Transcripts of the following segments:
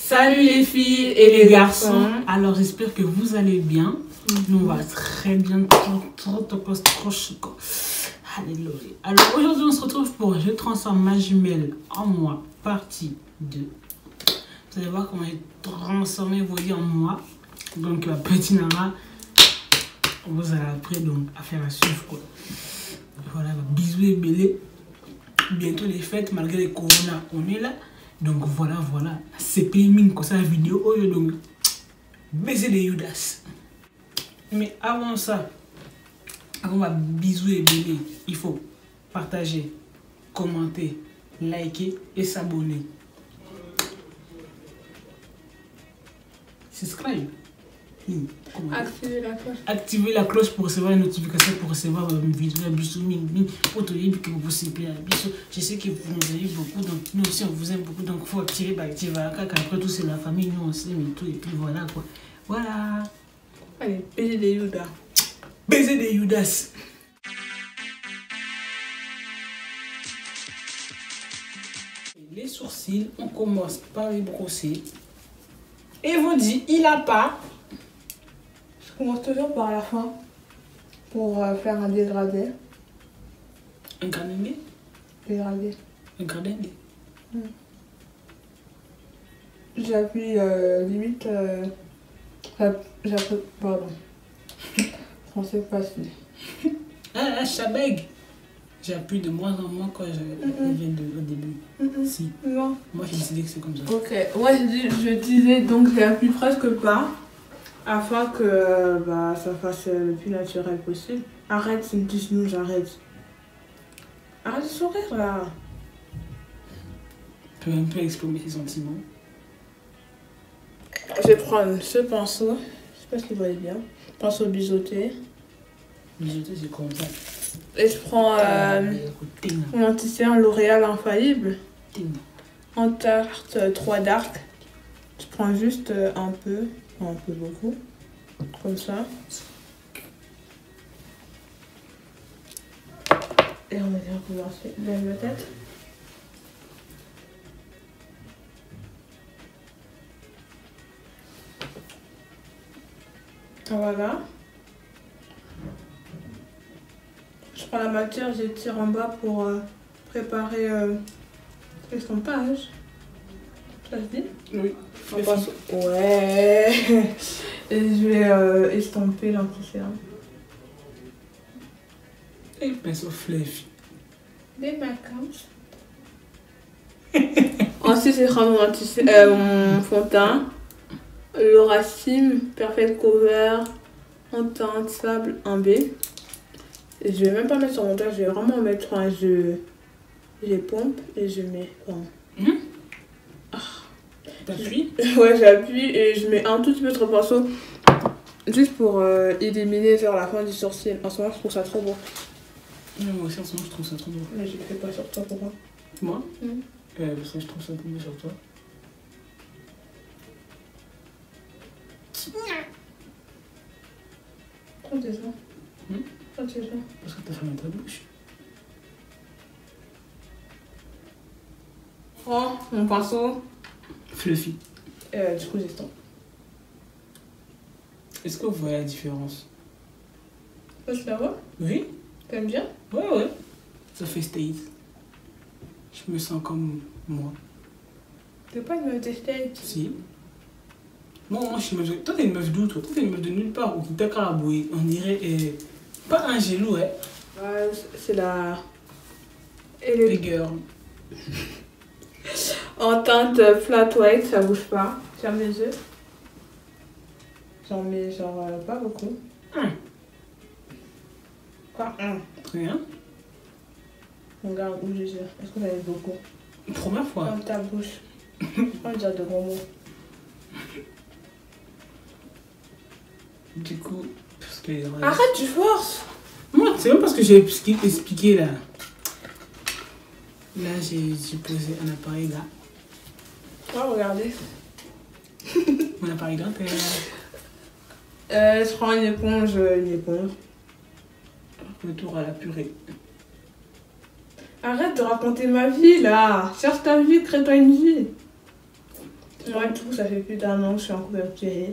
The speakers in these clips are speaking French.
Salut les filles et les garçons. Alors j'espère que vous allez bien. Nous on va très bien. Alléluia. Alors aujourd'hui on se retrouve pour Je transforme ma jumelle en moi, partie 2. Vous allez voir comment j'ai transformé vos vies en moi. Donc petit Nana, vous allez après donc à faire à suivre quoi. Voilà, bisous et bélé. Bientôt les fêtes malgré les corona, on est là. Donc voilà, c'est payé comme ça la vidéo. Oh, donc, baiser les Judas. Mais avant ça, avant ma bisous et bébé, il faut partager, commenter, liker et s'abonner. Subscribe. Activez la cloche. Activez la cloche pour recevoir les notifications, pour recevoir mes vidéos. Bisous, pour te dire que vous plaît. Je sais que vous nous avez beaucoup, donc nous aussi on vous aime beaucoup, donc il faut activer, après tout c'est la famille, nous on s'aime et tout, et puis voilà quoi. Voilà. Allez, baiser des Judas. Baiser des Judas. Les sourcils, on commence par les brosser. Et vous dit, il a pas. Je commence toujours par la fin pour faire un dégradé. Un gradé. Dégradé. Un gradé. J'appuie limite. J'appuie. Pardon. Français facile. Ah, chabeg. J'appuie de moins en moins quand je viens au début. Si. Non. Moi j'ai décidé que c'est comme ça. Ok. Moi je disais donc j'appuie presque pas. Afin que ça fasse le plus naturel possible. Arrête, c'est une petite sinon j'arrête. Arrête de sourire là. Tu peux un peu exprimer tes sentiments. Je vais prendre ce pinceau. Je sais pas si vous voyez bien. Pinceau biseauté. Biseauté c'est comme ça. Et je prends mon anti-cerne L'Oréal Infaillible. En tarte 3 dark. Je prends juste un peu beaucoup. Comme ça. Et on va dire commencer vers la tête. Voilà. Je prends la matière, j'étire en bas pour préparer l'estampage. Ça se dit? Oui. On passe. Ouais. Et je vais estamper l'anti-cerne. Et pinceau fluffy. Des vacances. Ensuite, je prends mon fond de teint. Laura Sim Perfect Cover en teinte sable 1B. Et je vais même pas mettre sur mon teint, je vais vraiment mettre je pompe et je mets. T'appuies? Ouais, j'appuie et je mets un tout petit peu trop de pinceau. Juste pour éliminer vers la fin du sourcil. En ce moment, je trouve ça trop beau. Moi aussi, en ce moment, je trouve ça trop beau. Mais je le fais pas sur toi, pourquoi? Moi? Parce que je trouve ça beau sur toi. Prends tes soins. Prends tes soins. Parce que t'as fermé ta bouche. Prends mon pinceau. Fluffy. Du coup, j'estompe. Est-ce que vous voyez la différence? Tu la vois? Oui. T'aimes bien? Ouais. Ça fait state. Je me sens comme moi. T'es pas une meuf de state? Si. Moi, je suis une meuf de... Toi, t'es une meuf d'où, toi? Toi, t'es une meuf de nulle part. Ou t'es caraboué. On dirait... Pas un gélou, ouais. Ouais, c'est la... Les girls. En teinte flat white, ça bouge pas. Ferme les yeux. J'en mets genre pas beaucoup. Quoi? Très bien. Regarde où je gère. Est-ce que ça aide beaucoup? Première fois. Comme ta bouche. On va dire de gros mots. Du coup... Parce que... Arrête, tu forces! Moi, c'est même parce que j'ai expliqué là. Là, j'ai posé un appareil là. Oh, regardez. Mon appareil dentaire. Je prends une éponge. Retour à la purée. Arrête de raconter ma vie là. Cherche ta vie, crée-toi une vie. Moi, du coup, ça fait plus d'1 an que je suis en couple avec Thierry.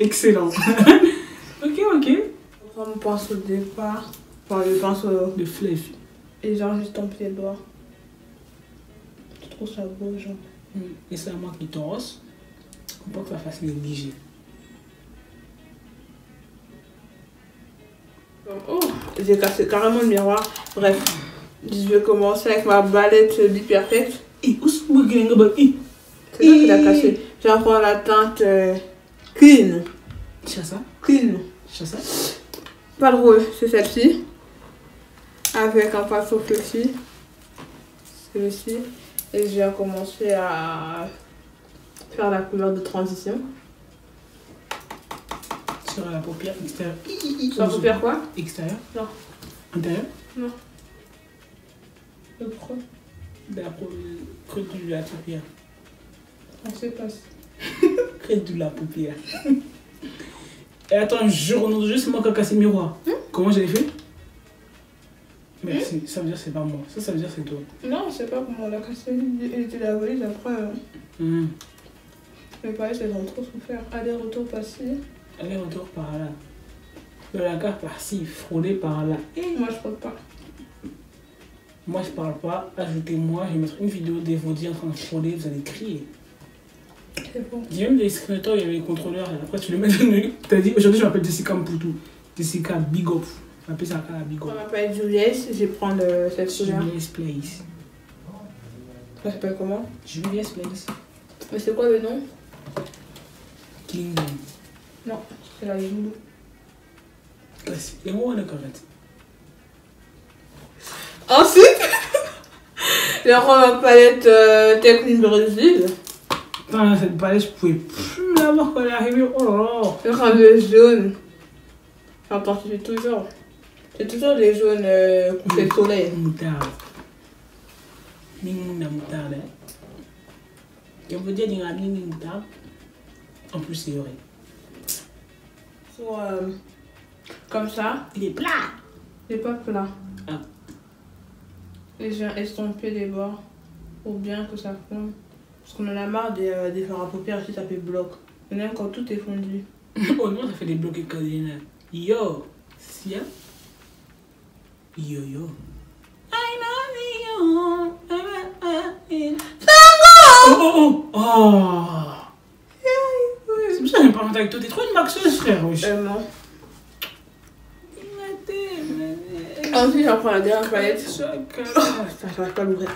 Excellent. Ok. Je prends mon pinceau de départ. Enfin, le pinceau. Le flèche. Et genre, juste ton pied droit. Je trouve ça beau, genre. Et c'est à moi qui torse. Faut pas que ça fasse négliger. Oh, j'ai cassé carrément le miroir. Bref, je vais commencer avec ma balette Be Perfect. Et où est-ce que tu as C'est ça qui l'a cassé. Je vais prendre la teinte Clean. C'est ça? Clean. C'est ça? Pas drôle, c'est celle-ci. Avec un pinceau flexi. Celui-ci. Et je vais commencer à faire la couleur de transition. Sur la paupière extérieure. Sur la paupière quoi? Extérieure? Non. Intérieur? Non. Le creux. La creux de la paupière. On sait pas. Creux de la paupière. Et attends, jure au nom de Dieu, c'est moi qui ai cassé le miroir. Comment j'ai fait? Merci, ça veut dire que c'est pas moi. Ça veut dire que c'est toi. Non, je sais pas comment on l'a cassé. Il était la valise après. Mais pareil, elles ont trop souffert. Aller-retour passé. Aller-retour par là. De la gare par-ci, frôler par là. Et moi, je fraude pas. Moi, je parle pas. Ajoutez-moi, je vais mettre une vidéo d'Evody en train de frôler, vous allez crier. C'est bon. J'ai même des screenshoters, il y avait les contrôleurs. Et après, tu les mets dans le. T'as dit, aujourd'hui, je m'appelle Jessica Mpoutou. Jessica Big Up. Je m'appelle ça Big On Up. m'appelle Juliette, je vais prendre cette couleur. Julius Place. Ça s'appelle comment? Julius Place. Mais c'est quoi le nom? Kingdom. Non, c'est la joue. Et moi, on est correct. Ensuite, je vais prendre ma palette Technique Brésil. Putain, cette palette, je pouvais plus la voir quand elle est arrivée. Oh là là. Je vais prendre le jaune. J'en toujours. C'est toujours les jaunes couchés de soleil. Moutarde. Ming la moutarde. Et on peut dire qu'il y a une moutarde. En plus, c'est vrai. Soit comme ça. Il est plat. Il n'est pas plat. Ah. Et je viens estomper les bords pour bien que ça fonde. Parce qu'on en a marre des fards à paupières ici, ça fait bloc. On aime quand tout est fondu. Oh non, ça fait des blocs cardinaux. Yo. Sia. Yo yo. I love you. Oh. C'est pour ça que j'aime pas monter avec toi. T'es trop une maxeuse, frère. Non. Ensuite, j'en prends la dernière palette. Ça ne va pas l'ouvrir.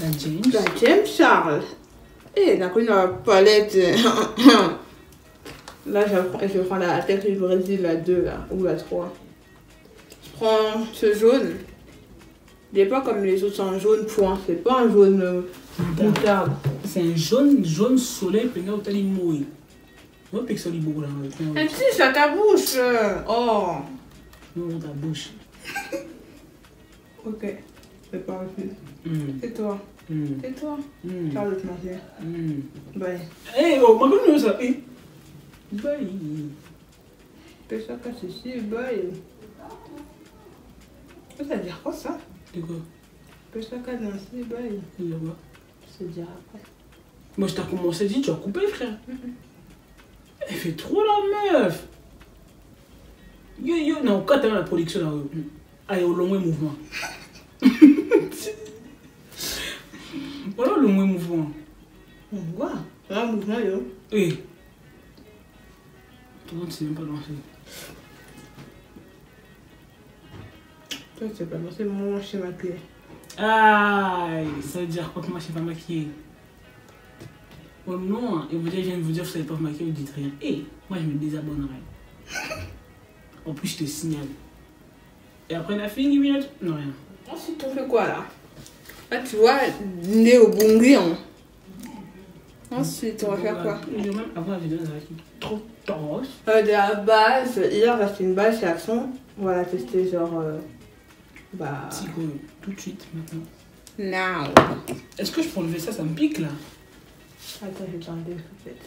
La James. La James Charles. Et la connu la palette. Là, je prends la tête du Brésil, la 2 là, ou la 3. Je prends ce jaune. Il n'est pas comme les autres, c'est un jaune point. C'est pas un jaune moutarde. C'est un jaune soleil, puis là, tu as dit mouille. Moi, je sais beaucoup là. Et si, c'est à ta bouche. Oh. Non, dans ta bouche. Ok. C'est pas refus. C'est toi. C'est toi. Ciao, l'autre matière. Bye. Eh, oh, ma gueule, ça. Eh. Bye. Fais ça casse ici, bye. Ça veut dire quoi ça? De quoi? Fais ça casse ici, bye. De quoi? Je te dirai après. Moi, je t'ai commencé à dire, tu as coupé, frère. Elle fait trop la meuf. Yo, non, quand t'as la production là, allez, au long mouvement. Voilà le moins mouvement. On voit. Un mouvement, yo. Eh. Toi, tu sais même pas danser. Toi, tu sais pas danser, moi, je sais maquiller. Aïe, ça veut dire quoi que moi, je sais pas maquiller? Oh non, et vous dire, je viens de vous dire que vous savez pas vous maquiller, vous dites rien. Eh, moi, je me désabonnerai. En plus, je te signale. Et après, la fille, 10 minutes? Non, rien. Ensuite, on fait quoi là? Là, tu vois, nez au bonguillon. Ensuite, on va faire quoi? Je vais même avoir la vidéo, ça va être trop torse. De la base, hier, j'ai acheté une base chez Action. Voilà, tester genre. Psycho, tout de suite maintenant. Now. Est-ce que je peux enlever ça? Ça me pique là. Attends, je vais t'enlever peut-être.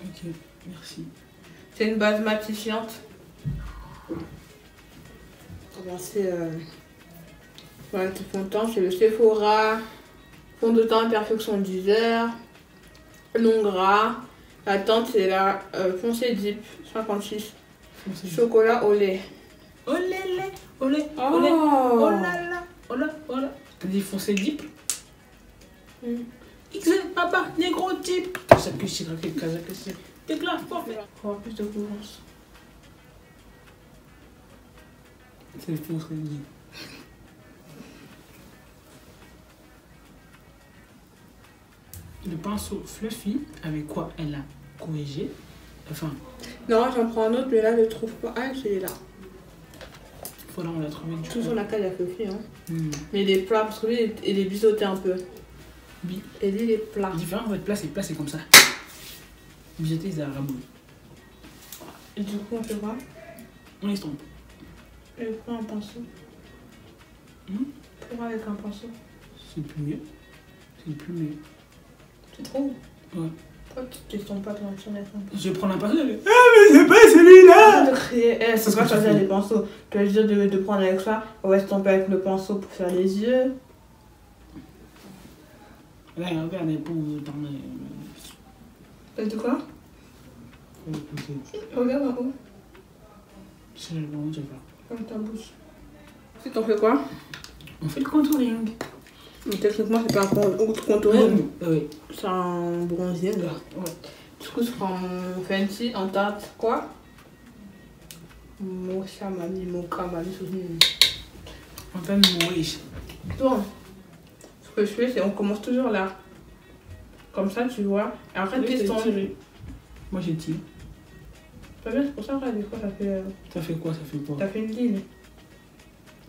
Ok, merci. C'est une base matifiante. Commencer. Voilà, tout content. C'est le Sephora Fond de teint Perfection 10 heures. Non gras. La teinte c'est la foncé deep 56. Chocolat au lait. Oh lait, lait, oh lait, Oh, oh lait, oh là là, oh là, oh là. T'as dit foncé deep? XL, papa, négro type. Ça que c'est là, quel cas, que c'est. Déclare, parfait. Pour avoir plus de couvrance. C'est le foncé deep. Le pinceau Fluffy, avec quoi elle a corrigé. Enfin, Non, j'en prends un autre, mais là je le trouve pas. Ah, celui-là. voilà, on l'a trouvé du Tout coup. sur la cale, il a fait hein. Hmm. Mais il est plat, parce que lui, il est biseauté un peu. Et lui, il est plat. Différent, votre place c'est comme ça. Biseauté, c'est à rabou. Et du coup, on fait quoi? On estompe. Je prends un pinceau. Pour avec un pinceau. C'est plus mieux. C'est plus mieux. Tu trouves? Ouais. Pourquoi tu t'estompes pas ton action avec un pinceau? Je vais prendre un pinceau. Ah, mais c'est pas celui-là! De crier, c'est pas choisir les pinceaux. Tu vas dire de prendre avec ça, on va estomper avec le pinceau pour faire les yeux. Là, regarde les pauvres. Et de quoi? Regarde en haut, C'est le bon, je sais pas. comme ta bouche. Si t'en fais quoi? On fait le contouring. Mais techniquement, c'est pas un contouring. Oui. C'est un bronzing. Ouais. Du coup, je prends mon Fenty en teinte quoi? Mocha Mami, Mocha Mami, On fait mon wish. donc, ce que je fais, c'est on commence toujours là. Comme ça, tu vois. Et après, Oui, tu t'as ton. tiré. Moi j'ai tiré. Pas bien, c'est pour ça que des fois, ça fait. Ça fait quoi? Ça fait quoi? Ça fait une ligne.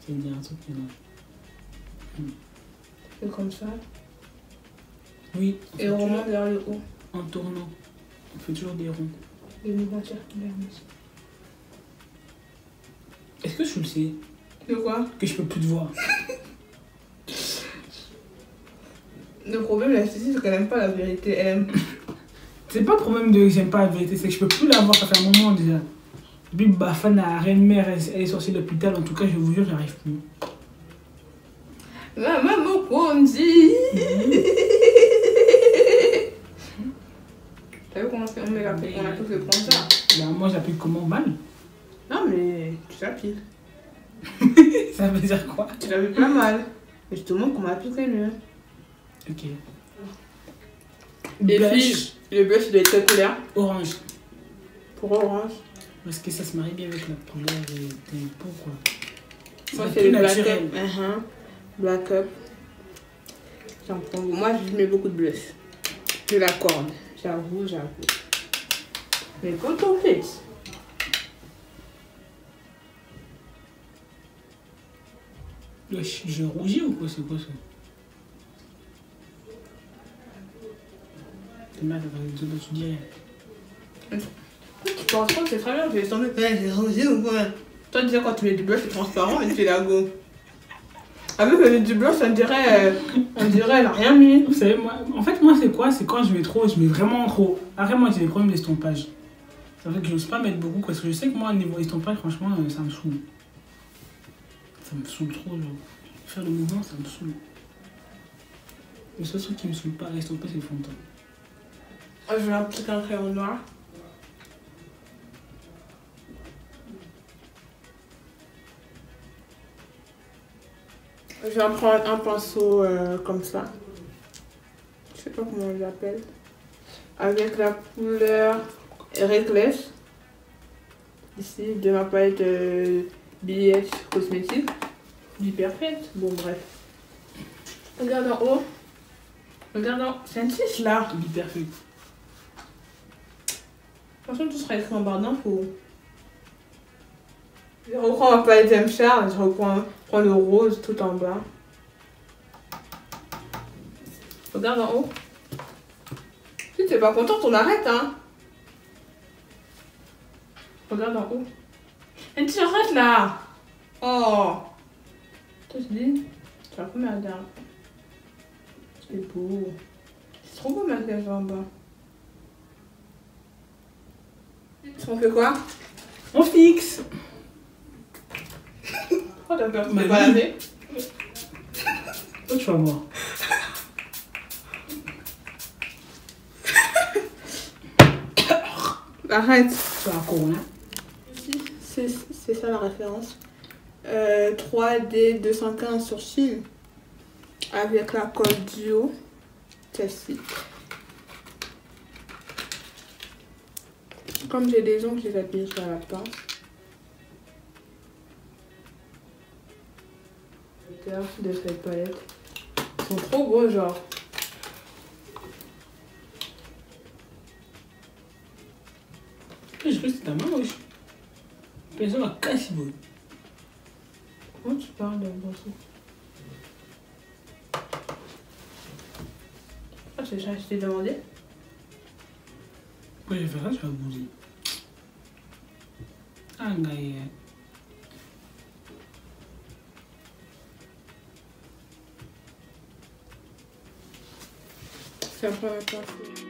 Ça veut dire un truc qui est là. C'est comme ça. Oui. Et on remonte vers le haut. En tournant. On fait toujours des ronds. Les mouvements circulaires. Est-ce que je le sais? De quoi? Que je peux plus te voir. Le problème, la Cécile, c'est qu'elle n'aime pas la vérité. Elle aime. C'est pas le problème de j'aime pas la vérité, c'est que je peux plus la voir, ça fait un moment déjà. Depuis Bafana, reine-mère, elle est sortie de l'hôpital, en tout cas, je vous jure, j'arrive plus. Maman Mokondi. T'as vu comment on met la on a tout fait prendre ça? Bah, moi, j'applique comment? Mal? Non, mais tu t'appliques. Ça veut dire quoi? Tu l'appliques pas mal. Et je te montre comment appliquer mieux. Ok. Les Blush, filles, le blush, il doit être quelle couleur? orange. Pour orange. Parce que ça se marie bien avec la couleur des peaux, quoi. Moi, C'est c'est le plus black naturel. up. Black up. J'en prends. Moi, je mets beaucoup de blush. Je l'accorde. J'avoue. Mais quand on fait. Je rougis ou quoi? C'est quoi ça? T'es mal, tu dis rien. Tu penses pas que c'est très bien, tu es tombé. C'est rosé ou quoi? Toi, tu disais quand tu mets du blush, c'est transparent, mais tu fais la go. Avec le du blush, on dirait elle a rien mis. Vous savez, moi, en fait, moi, c'est quoi? C'est quand je mets trop, je mets vraiment trop. Après, moi, j'ai des problèmes d'estompage. C'est vrai que j'ose pas mettre beaucoup parce que je sais que moi, au niveau estompage, franchement, ça me saoule. Ça me saoule trop, genre. Faire le mouvement, ça me saoule. Le seul truc qui me saoule pas à l'estomper, c'est le fond de teint. Je vais appliquer un crayon noir. Je vais prendre un pinceau comme ça. Je sais pas comment on l'appelle. Avec la couleur Reckless. Ici, de ma palette BH Cosmétique. Du Perfect. Bon, bref. Regarde en haut. Regarde en haut. C'est un 6 là. Be perfect. De toute façon, tout sera écrit en barre d'infos. Je reprends ma palette M-Char, je reprends le rose tout en bas. Regarde en haut. Si t'es pas content, on arrête, hein. Regarde en haut. Et tu arrêtes là. Oh. Toi, je dis, tu vas pas me regarder. C'est beau. C'est trop beau, ma maquillage en bas. On fait quoi? On fixe. Pourquoi t'as peur de Ma te vie. balader? Toi, tu vas voir. Arrête. Sur la Corona. C'est ça la référence. 3D 215 sur Chine. Avec la colle duo. Classique. Comme j'ai des ongles, je les appuie sur la pince. De cette palette. Ils sont trop beaux, genre. Je crois que c'est ta main, wesh. Personne m'a cassé, bon. Comment tu parles de bon ça? Ah, c'est ça, je t'ai demandé. Pourquoi j'ai fait ça, je vais bouger. Ah, gaïa. C'est la première fois.